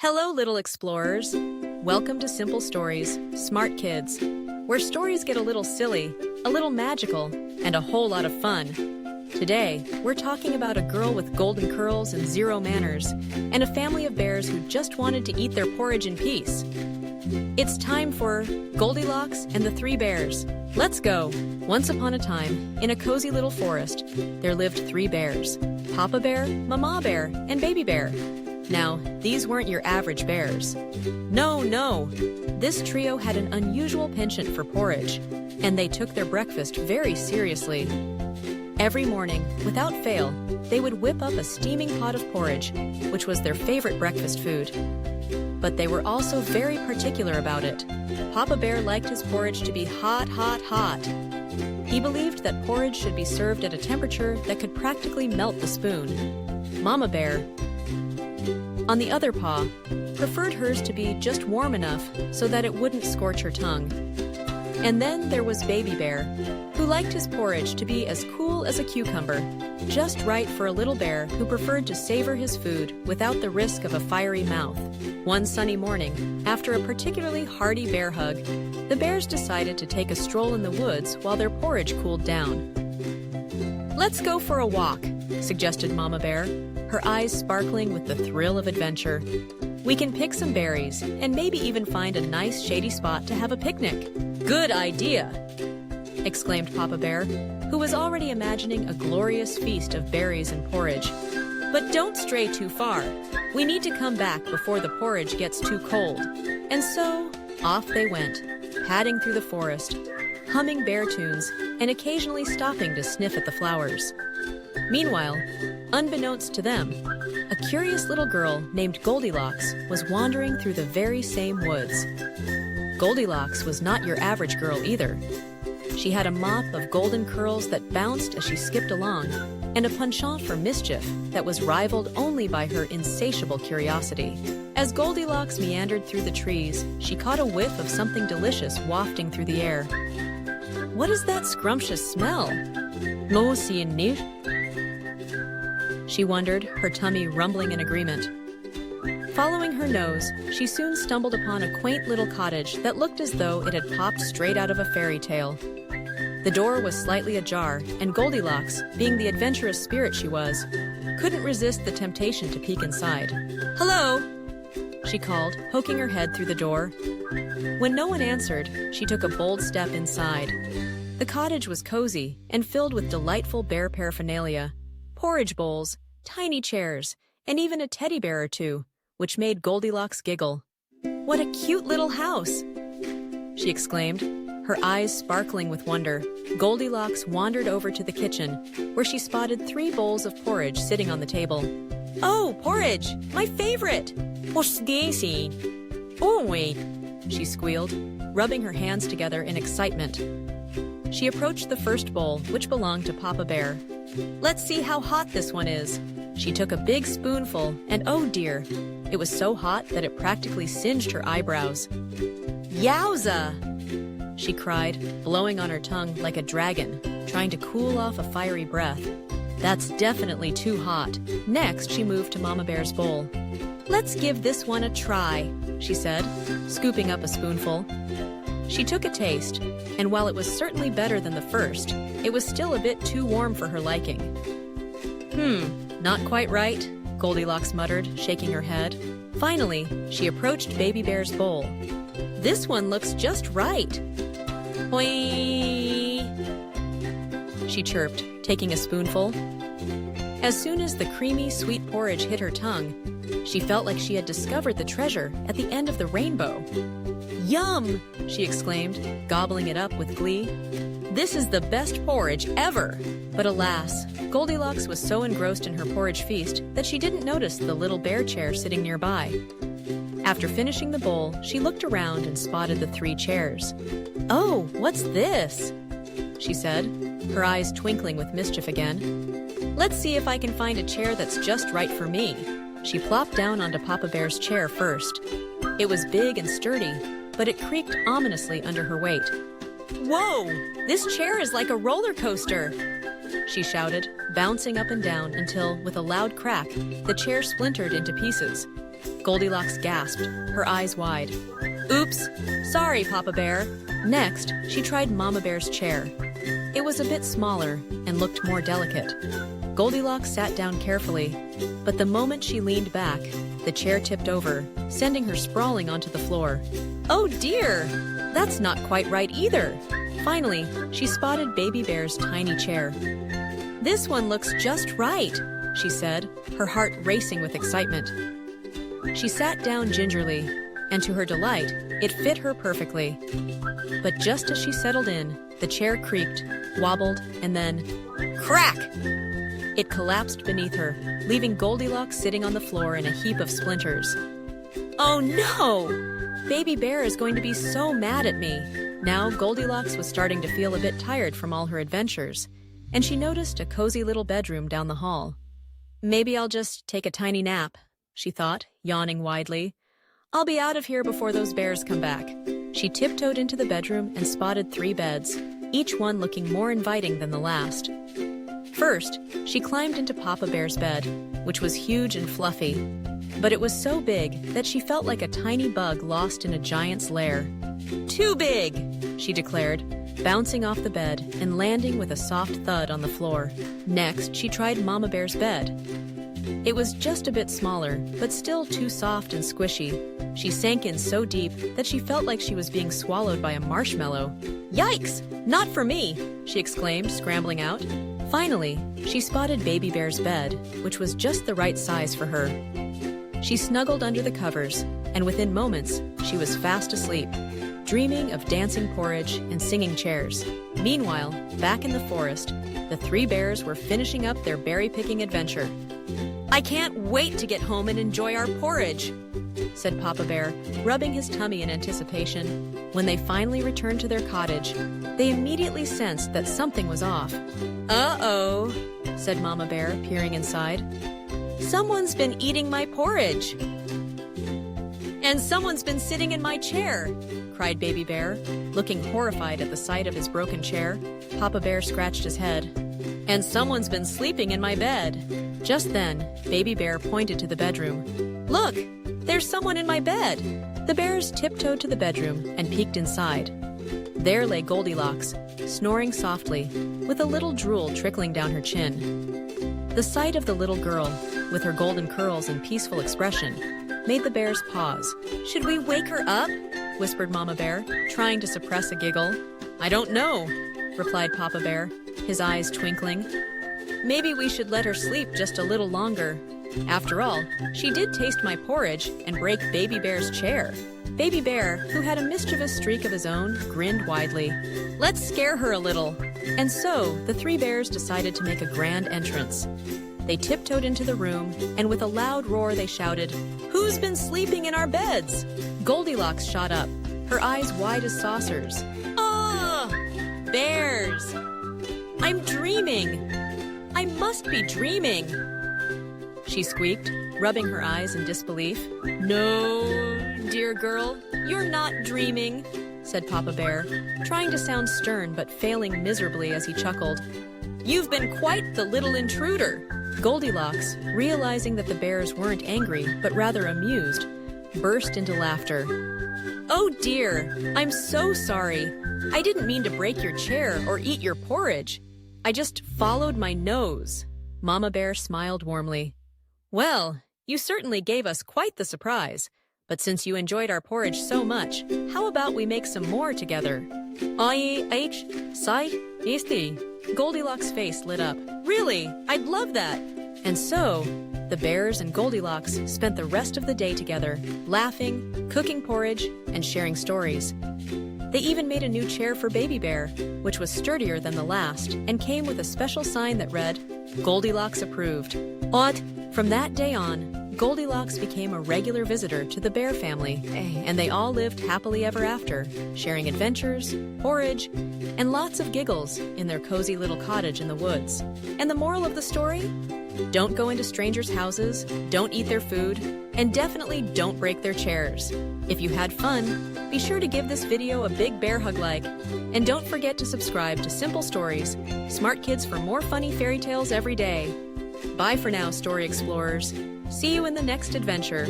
Hello, little explorers. Welcome to Simple Stories, Smart Kids, where stories get a little silly, a little magical, and a whole lot of fun. Today, we're talking about a girl with golden curls and zero manners, and a family of bears who just wanted to eat their porridge in peace. It's time for Goldilocks and the Three Bears. Let's go! Once upon a time, in a cozy little forest, there lived three bears: Papa Bear, Mama Bear, and Baby Bear. Now, these weren't your average bears. No. This trio had an unusual penchant for porridge, and they took their breakfast very seriously. Every morning, without fail, they would whip up a steaming pot of porridge, which was their favorite breakfast food. But they were also very particular about it. Papa Bear liked his porridge to be hot. He believed that porridge should be served at a temperature that could practically melt the spoon. Mama Bear, on the other paw, preferred hers to be just warm enough so that it wouldn't scorch her tongue. And then there was Baby Bear, who liked his porridge to be as cool as a cucumber, just right for a little bear who preferred to savor his food without the risk of a fiery mouth. One sunny morning, after a particularly hearty bear hug, the bears decided to take a stroll in the woods while their porridge cooled down. "Let's go for a walk," suggested Mama Bear, her eyes sparkling with the thrill of adventure. "We can pick some berries and maybe even find a nice shady spot to have a picnic." "Good idea!" exclaimed Papa Bear, who was already imagining a glorious feast of berries and porridge. "But don't stray too far. We need to come back before the porridge gets too cold." And so, off they went, padding through the forest, humming bear tunes, and occasionally stopping to sniff at the flowers. Meanwhile, unbeknownst to them, a curious little girl named Goldilocks was wandering through the very same woods. Goldilocks was not your average girl either. She had a mop of golden curls that bounced as she skipped along, and a penchant for mischief that was rivaled only by her insatiable curiosity. As Goldilocks meandered through the trees, she caught a whiff of something delicious wafting through the air. "What is that scrumptious smell?" she wondered, her tummy rumbling in agreement. Following her nose, she soon stumbled upon a quaint little cottage that looked as though it had popped straight out of a fairy tale. The door was slightly ajar, and Goldilocks, being the adventurous spirit she was, couldn't resist the temptation to peek inside. "Hello!" she called, poking her head through the door. When no one answered, she took a bold step inside. The cottage was cozy and filled with delightful bear paraphernalia: porridge bowls, tiny chairs, and even a teddy bear or two, which made Goldilocks giggle. "What a cute little house!" she exclaimed, her eyes sparkling with wonder. Goldilocks wandered over to the kitchen, where she spotted 3 bowls of porridge sitting on the table. "Oh, porridge! My favorite!" "Oh, wait," she squealed, rubbing her hands together in excitement. She approached the first bowl, which belonged to Papa Bear. "Let's see how hot this one is." She took a big spoonful, and oh dear, it was so hot that it practically singed her eyebrows. "Yowza!" she cried, blowing on her tongue like a dragon, trying to cool off a fiery breath. "That's definitely too hot." Next, she moved to Mama Bear's bowl. "Let's give this one a try," she said, scooping up a spoonful. She took a taste, and while it was certainly better than the first, it was still a bit too warm for her liking. Not quite right," Goldilocks muttered, shaking her head. Finally, she approached Baby Bear's bowl. "This one looks just right." "Hoi!" she chirped, taking a spoonful. As soon as the creamy, sweet porridge hit her tongue, she felt like she had discovered the treasure at the end of the rainbow. "Yum!" she exclaimed, gobbling it up with glee. "This is the best porridge ever!" But alas, Goldilocks was so engrossed in her porridge feast that she didn't notice the little bear chair sitting nearby. After finishing the bowl, she looked around and spotted the 3 chairs. "Oh, what's this?" she said, her eyes twinkling with mischief again. "Let's see if I can find a chair that's just right for me." She plopped down onto Papa Bear's chair first. It was big and sturdy, but it creaked ominously under her weight. "Whoa! This chair is like a roller coaster!" she shouted, bouncing up and down until, with a loud crack, the chair splintered into pieces. Goldilocks gasped, her eyes wide. Oops, sorry, Papa Bear. Next, she tried Mama Bear's chair. It was a bit smaller and looked more delicate. Goldilocks sat down carefully, but the moment she leaned back, the chair tipped over, sending her sprawling onto the floor. Oh dear, that's not quite right either. Finally, she spotted Baby Bear's tiny chair. This one looks just right, she said, her heart racing with excitement. She sat down gingerly, and to her delight, it fit her perfectly. But just as she settled in, the chair creaked, wobbled, and then, crack! It collapsed beneath her, leaving Goldilocks sitting on the floor in a heap of splinters. Oh no! Baby Bear is going to be so mad at me. Now Goldilocks was starting to feel a bit tired from all her adventures, and she noticed a cozy little bedroom down the hall. Maybe I'll just take a tiny nap, she thought, yawning widely. I'll be out of here before those bears come back. She tiptoed into the bedroom and spotted 3 beds, each one looking more inviting than the last. First, she climbed into Papa Bear's bed, which was huge and fluffy, but it was so big that she felt like a tiny bug lost in a giant's lair. Too big, she declared, bouncing off the bed and landing with a soft thud on the floor. Next, she tried Mama Bear's bed. It was just a bit smaller, but still too soft and squishy. She sank in so deep that she felt like she was being swallowed by a marshmallow. Yikes! Not for me! She exclaimed, scrambling out. Finally, she spotted Baby Bear's bed, which was just the right size for her. She snuggled under the covers, and within moments, she was fast asleep, dreaming of dancing porridge and singing chairs. Meanwhile, back in the forest, the 3 bears were finishing up their berry-picking adventure. I can't wait to get home and enjoy our porridge, said Papa Bear, rubbing his tummy in anticipation. When they finally returned to their cottage, they immediately sensed that something was off. Uh-oh, said Mama Bear, peering inside. Someone's been eating my porridge. And someone's been sitting in my chair, cried Baby Bear, looking horrified at the sight of his broken chair. Papa Bear scratched his head. And someone's been sleeping in my bed. Just then, Baby Bear pointed to the bedroom. Look, there's someone in my bed. The bears tiptoed to the bedroom and peeked inside. There lay Goldilocks, snoring softly, with a little drool trickling down her chin. The sight of the little girl, with her golden curls and peaceful expression, made the bears pause. Should we wake her up? Whispered Mama Bear, trying to suppress a giggle. I don't know, replied Papa Bear, his eyes twinkling. Maybe we should let her sleep just a little longer. After all, she did taste my porridge and break Baby Bear's chair. Baby Bear, who had a mischievous streak of his own, grinned widely. Let's scare her a little. And so, the 3 bears decided to make a grand entrance. They tiptoed into the room, and with a loud roar they shouted, Who's been sleeping in our beds? Goldilocks shot up, her eyes wide as saucers. Ah! Bears! I'm dreaming! I must be dreaming! She squeaked, rubbing her eyes in disbelief. No, dear girl, you're not dreaming, said Papa Bear, trying to sound stern but failing miserably as he chuckled. You've been quite the little intruder. Goldilocks, realizing that the bears weren't angry but rather amused, burst into laughter. Oh dear, I'm so sorry. I didn't mean to break your chair or eat your porridge. I just followed my nose. Mama Bear smiled warmly. Well, you certainly gave us quite the surprise. But since you enjoyed our porridge so much, how about we make some more together? Goldilocks' face lit up. Really, I'd love that. And so, the bears and Goldilocks spent the rest of the day together, laughing, cooking porridge, and sharing stories. They even made a new chair for Baby Bear, which was sturdier than the last and came with a special sign that read, Goldilocks approved. Odd. From that day on, Goldilocks became a regular visitor to the bear family, and they all lived happily ever after, sharing adventures, porridge, and lots of giggles in their cozy little cottage in the woods. And the moral of the story? Don't go into strangers' houses, don't eat their food, and definitely don't break their chairs. If you had fun, be sure to give this video a big bear hug like, and don't forget to subscribe to Simple Stories, Smart Kids for more funny fairy tales every day. Bye for now, Story Explorers. See you in the next adventure.